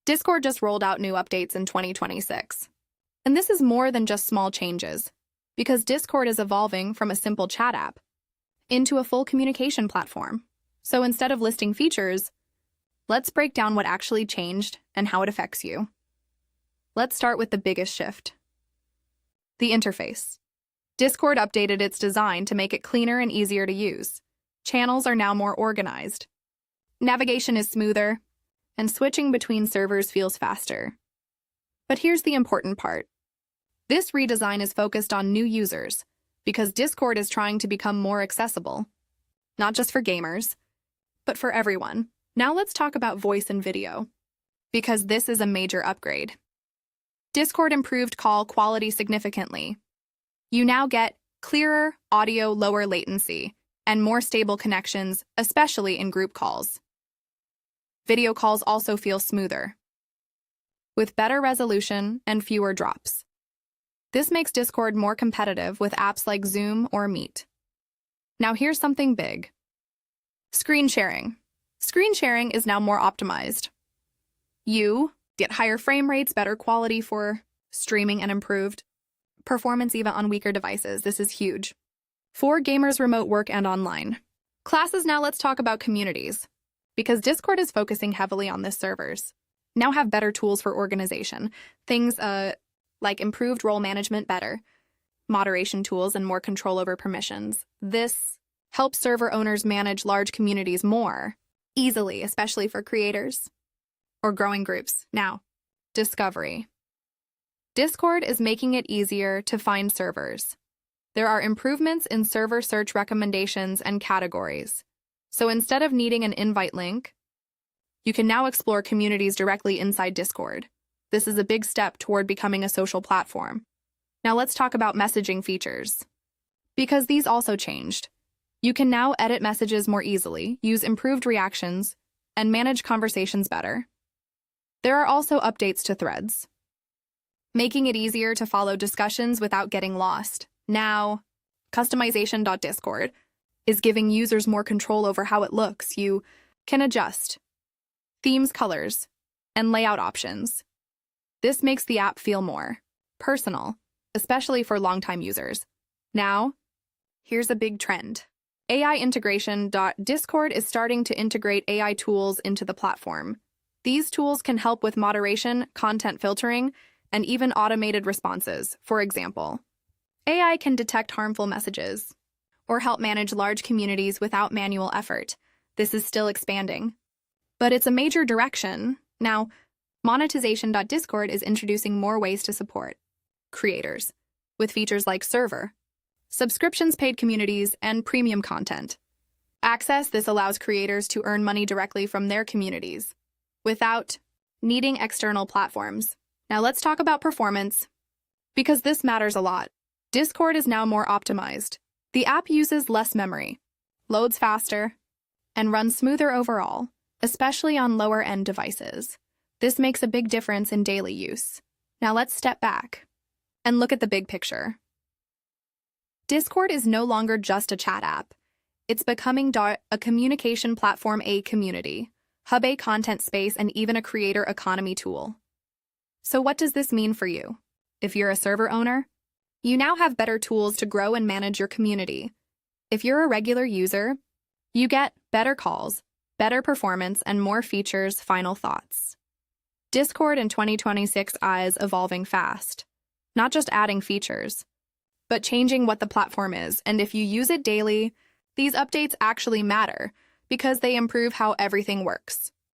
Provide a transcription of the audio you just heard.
Discord just rolled out new updates in 2026. And this is more than just small changes, because Discord is evolving from a simple chat app into a full communication platform. So instead of listing features, let's break down what actually changed and how it affects you. Let's start with the biggest shift. The interface. Discord updated its design to make it cleaner and easier to use. Channels are now more organized. Navigation is smoother, and switching between servers feels faster. But here's the important part. This redesign is focused on new users, because Discord is trying to become more accessible. Not just for gamers, but for everyone. Now let's talk about voice and video, because this is a major upgrade. Discord improved call quality significantly. You now get clearer audio, lower latency, and more stable connections, especially in group calls. Video calls also feel smoother, with better resolution and fewer drops. This makes Discord more competitive with apps like Zoom or Meet. Now here's something big. Screen sharing. Screen sharing is now more optimized. You get higher frame rates, better quality for streaming, and improved performance even on weaker devices. This is huge. For gamers, remote work, and online. Classes. Now let's talk about communities, because Discord is focusing heavily on this servers. Now have better tools for organization. Things like improved role management, better moderation tools, and more control over permissions. This helps server owners manage large communities more easily, especially for creators or growing groups. Now, discovery. Discord is making it easier to find servers. There are improvements in server search recommendations and categories. So instead of needing an invite link, you can now explore communities directly inside Discord. This is a big step toward becoming a social platform. Now let's talk about messaging features, because these also changed. You can now edit messages more easily, use improved reactions, and manage conversations better. There are also updates to threads, making it easier to follow discussions without getting lost. Now, customization.discord is giving users more control over how it looks. You can adjust themes, colors, and layout options. This makes the app feel more personal, especially for longtime users. Now, here's a big trend. AI integration. Discord is starting to integrate AI tools into the platform. These tools can help with moderation, content filtering, and even automated responses. For example, AI can detect harmful messages or help manage large communities without manual effort. This is still expanding, but it's a major direction. Now, monetization.discord is introducing more ways to support creators with features like server, subscriptions, paid communities, and premium content. Access. This allows creators to earn money directly from their communities without needing external platforms. Now let's talk about performance, because this matters a lot. Discord is now more optimized. The app uses less memory, loads faster, and runs smoother overall, especially on lower-end devices. This makes a big difference in daily use. Now let's step back and look at the big picture. Discord is no longer just a chat app. It's becoming a communication platform, a community hub, a content space, and even a creator economy tool. So what does this mean for you? If you're a server owner, you now have better tools to grow and manage your community. If you're a regular user, you get better calls, better performance, and more features. Final thoughts. Discord in 2026 is evolving fast, not just adding features, but changing what the platform is. And if you use it daily, these updates actually matter because they improve how everything works.